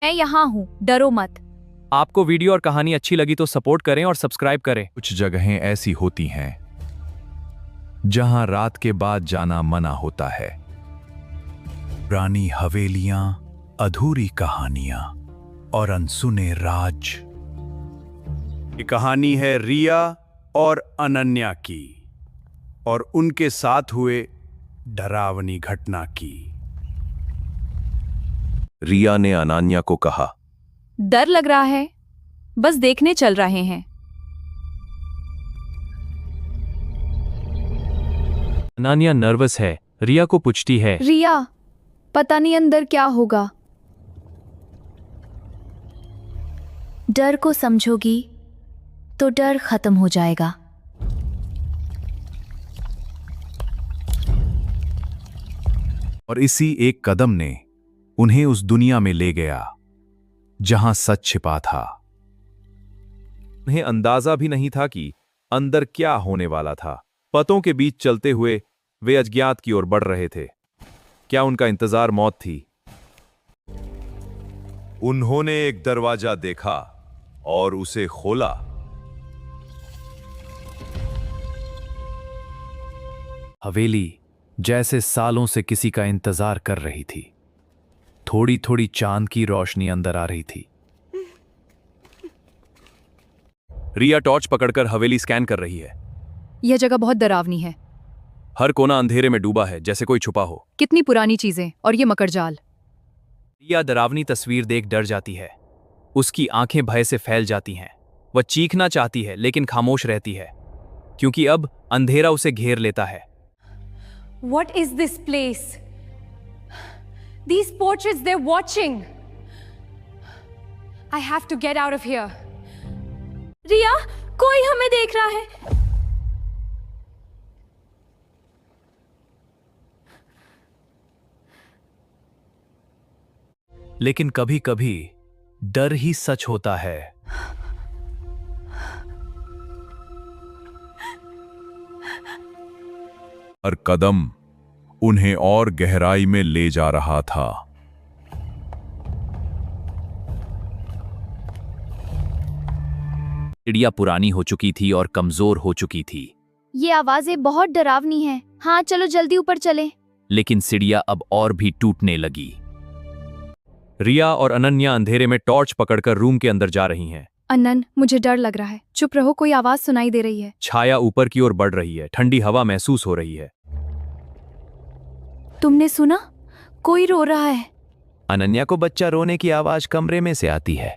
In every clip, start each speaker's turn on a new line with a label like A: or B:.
A: मैं यहाँ हूँ, डरो मत।
B: आपको वीडियो और कहानी अच्छी लगी तो सपोर्ट करें और सब्सक्राइब करें।
C: कुछ जगहें ऐसी होती हैं जहां रात के बाद जाना मना होता है। पुरानी हवेलियां, अधूरी कहानियां और अनसुने राज। ये कहानी है रिया और अनन्या की और उनके साथ हुए डरावनी घटना की। रिया ने अनन्या को कहा,
A: डर लग रहा है, बस देखने चल रहे हैं।
B: अनन्या नर्वस है, रिया को पूछती है।
A: रिया, पता नहीं अंदर क्या होगा। डर को समझोगी तो डर खत्म हो जाएगा।
C: और इसी एक कदम ने उन्हें उस दुनिया में ले गया जहां सच छिपा था।
D: उन्हें अंदाजा भी नहीं था कि अंदर क्या होने वाला था। पतों के बीच चलते हुए वे अज्ञात की ओर बढ़ रहे थे। क्या उनका इंतजार मौत थी?
C: उन्होंने एक दरवाजा देखा और उसे खोला। हवेली जैसे सालों से किसी का इंतजार कर रही थी। थोड़ी थोड़ी चांद की रोशनी अंदर आ रही थी।
D: रिया टॉर्च पकड़कर हवेली स्कैन कर रही है।
A: यह जगह बहुत डरावनी है।
D: हर कोना अंधेरे में डूबा है, जैसे कोई छुपा हो।
A: कितनी पुरानी चीजें और ये मकड़जाल।
B: रिया डरावनी तस्वीर देख डर जाती है। उसकी आंखें भय से फैल जाती हैं। वह चीखना चाहती है लेकिन खामोश रहती है, क्योंकि अब अंधेरा उसे घेर लेता है।
E: What is this place? These portraits, they're watching. I have to get out of here. रिया, कोई हमें देख रहा है।
C: लेकिन कभी कभी डर ही सच होता है। हर कदम उन्हें और गहराई में ले जा रहा था।
B: चिड़िया पुरानी हो चुकी थी और कमजोर हो चुकी थी।
A: ये आवाजें बहुत डरावनी हैं। हाँ, चलो जल्दी ऊपर चलें।
B: लेकिन सीढ़ियां अब और भी टूटने लगी।
D: रिया और अनन्या अंधेरे में टॉर्च पकड़कर रूम के अंदर जा रही हैं।
A: अनन, मुझे डर लग रहा है। चुप रहो, कोई आवाज सुनाई दे रही है।
D: छाया ऊपर की ओर बढ़ रही है। ठंडी हवा महसूस हो रही है।
A: तुमने सुना? कोई रो रहा है।
C: अनन्या को बच्चा रोने की आवाज कमरे में से आती है।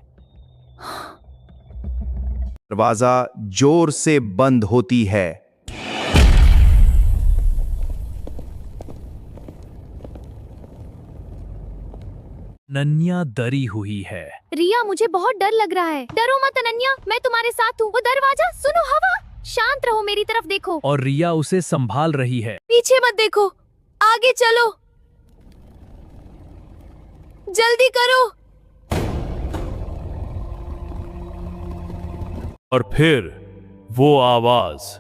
C: दरवाजा जोर से बंद होती है। अनन्या डरी हुई है।
A: रिया, मुझे बहुत डर लग रहा है। डरो मत अनन्या, मैं तुम्हारे साथ हूँ। वो दरवाजा सुनो, हवा। शांत रहो, मेरी तरफ देखो।
C: और रिया उसे संभाल रही है।
A: पीछे मत देखो, आगे चलो। जल्दी करो।
C: और फिर वो आवाज।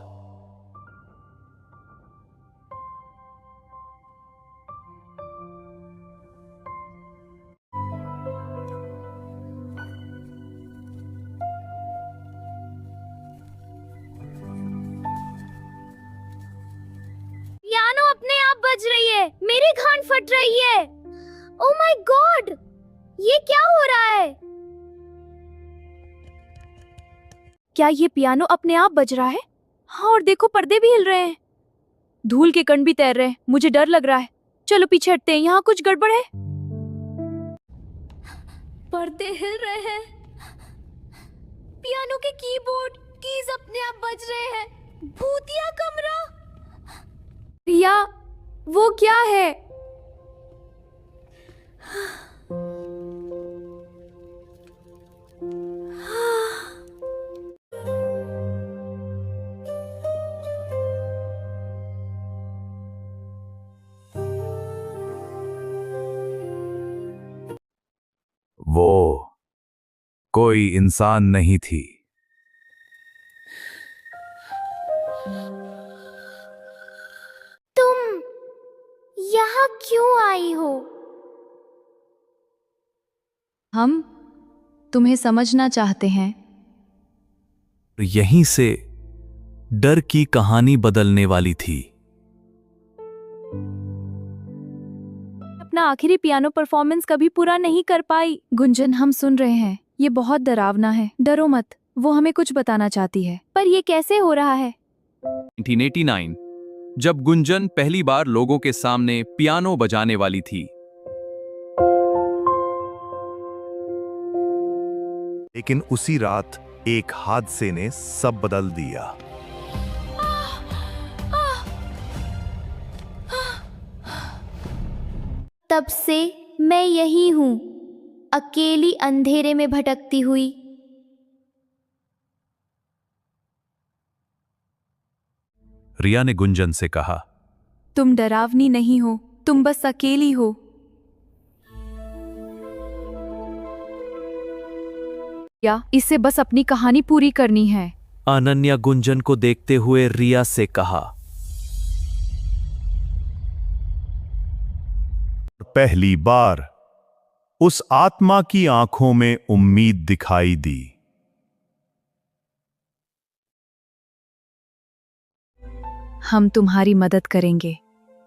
A: पियानो अपने आप बज रही है। मेरी गांड फट रही है। ओह माय गॉड, ये क्या हो रहा है? क्या ये पियानो अपने आप बज रहा है? हाँ, और देखो पर्दे भी हिल रहे हैं। धूल के कण भी तैर रहे हैं। मुझे डर लग रहा है। चलो पीछे हटते हैं, यहाँ कुछ गड़बड़ है।
E: पर्दे हिल रहे हैं। पियानो के कीबोर्ड कीज अपने आप बज रहे हैं। भूतिया कमरा।
A: रिया, वो क्या है?
C: वो कोई इंसान नहीं थी।
A: तुम यहाँ क्यों आई हो? हम तुम्हें समझना चाहते हैं।
B: यहीं से डर की कहानी बदलने वाली थी।
A: अपना आखिरी पियानो परफॉर्मेंस कभी पूरा नहीं कर पाई। गुंजन, हम सुन रहे हैं, ये बहुत डरावना है। डरो मत, वो हमें कुछ बताना चाहती है। पर ये कैसे हो रहा है?
B: 1989 जब गुंजन पहली बार लोगों के सामने पियानो बजाने वाली थी।
C: लेकिन उसी रात एक हादसे ने सब बदल दिया।
F: तब से मैं यही हूं, अकेली अंधेरे में भटकती हुई।
C: रिया ने गुंजन से कहा,
A: तुम डरावनी नहीं हो, तुम बस अकेली हो। या इसे बस अपनी कहानी पूरी करनी है।
B: अनन्या गुंजन को देखते हुए रिया से कहा,
C: पहली बार उस आत्मा की आंखों में उम्मीद दिखाई दी।
A: हम तुम्हारी मदद करेंगे।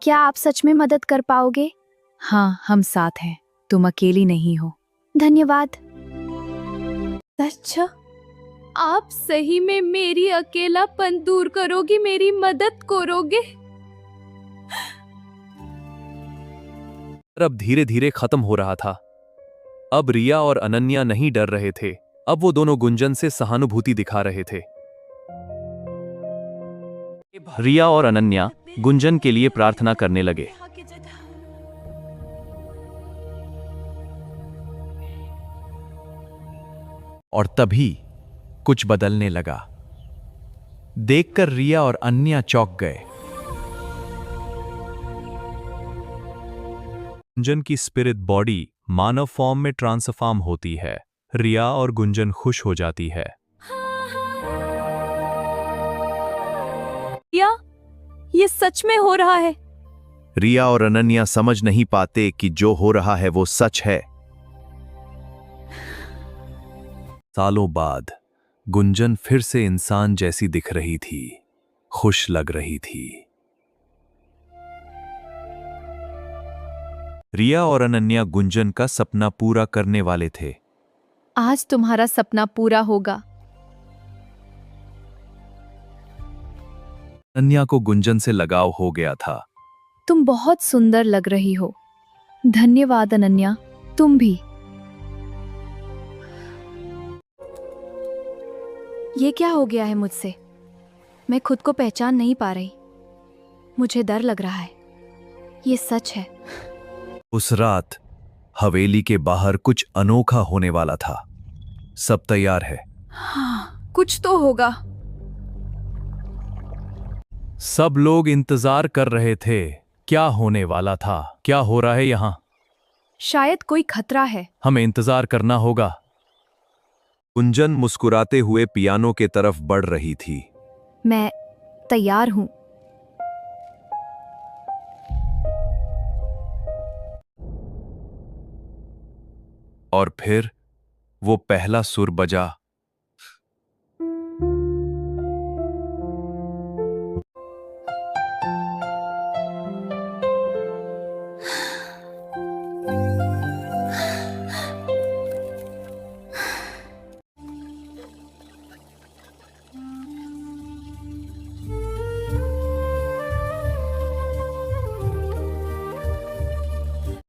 F: क्या आप सच में मदद कर पाओगे?
A: हाँ, हम साथ हैं, तुम अकेली नहीं हो।
F: धन्यवाद।
E: अच्छा, आप सही में मेरी अकेलापन दूर करोगी, मेरी मदद करोगे?
B: अब धीरे धीरे खत्म हो रहा था। अब रिया और अनन्या नहीं डर रहे थे। अब वो दोनों गुंजन से सहानुभूति दिखा रहे थे। रिया और अनन्या गुंजन के लिए प्रार्थना करने लगे। और तभी कुछ बदलने लगा। देखकर रिया और अन्या चौंक गए।
C: गुंजन की स्पिरिट बॉडी मानव फॉर्म में ट्रांसफॉर्म होती है। रिया और गुंजन खुश हो जाती है।
A: या ये सच में हो रहा है।
D: रिया और अनन्या समझ नहीं पाते कि जो हो रहा है वो सच है।
C: सालों बाद गुंजन फिर से इंसान जैसी दिख रही थी, खुश लग रही थी। रिया और अनन्या गुंजन का सपना पूरा करने वाले थे।
A: आज तुम्हारा सपना पूरा होगा।
C: अनन्या को गुंजन से लगाव हो गया था।
A: तुम बहुत सुंदर लग रही हो। धन्यवाद अनन्या, तुम भी। ये क्या हो गया है मुझसे? मैं खुद को पहचान नहीं पा रही। मुझे डर लग रहा है। ये सच है।
C: उस रात हवेली के बाहर कुछ अनोखा होने वाला था। सब तैयार है।
A: हाँ, कुछ तो होगा।
B: सब लोग इंतजार कर रहे थे। क्या होने वाला था? क्या हो रहा है यहां?
A: शायद कोई खतरा है।
B: हमें इंतजार करना होगा।
D: गुंजन मुस्कुराते हुए पियानो के तरफ बढ़ रही थी।
A: मैं तैयार हूं।
C: और फिर वो पहला सुर बजा।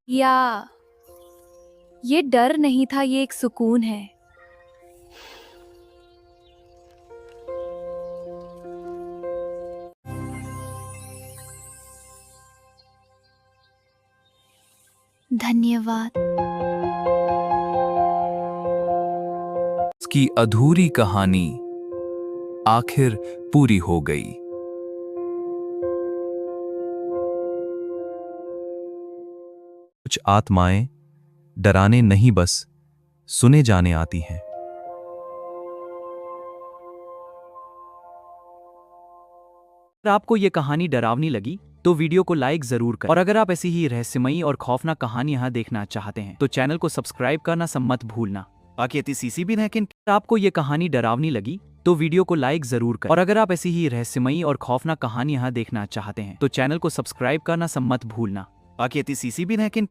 A: या ये डर नहीं था, ये एक सुकून है।
F: धन्यवाद।
C: उसकी अधूरी कहानी आखिर पूरी हो गई। कुछ आत्माएं डराने नहीं, बस सुने जाने आती हैं।
B: अगर आपको यह कहानी डरावनी लगी तो वीडियो को लाइक जरूर करें। और अगर आप ऐसी ही रहस्यमयी और खौफनाक कहानी यहाँ देखना चाहते हैं तो चैनल को सब्सक्राइब करना मत भूलना। बाकी अति सीसी भी लेकिन आपको ये कहानी डरावनी लगी तो वीडियो को लाइक जरूर करें। और अगर आप ऐसी ही रहस्यमयी और खौफनाक कहानी यहाँ देखना चाहते हैं तो चैनल को सब्सक्राइब करना मत भूलना। बाकी अति सीसी भी लेकिन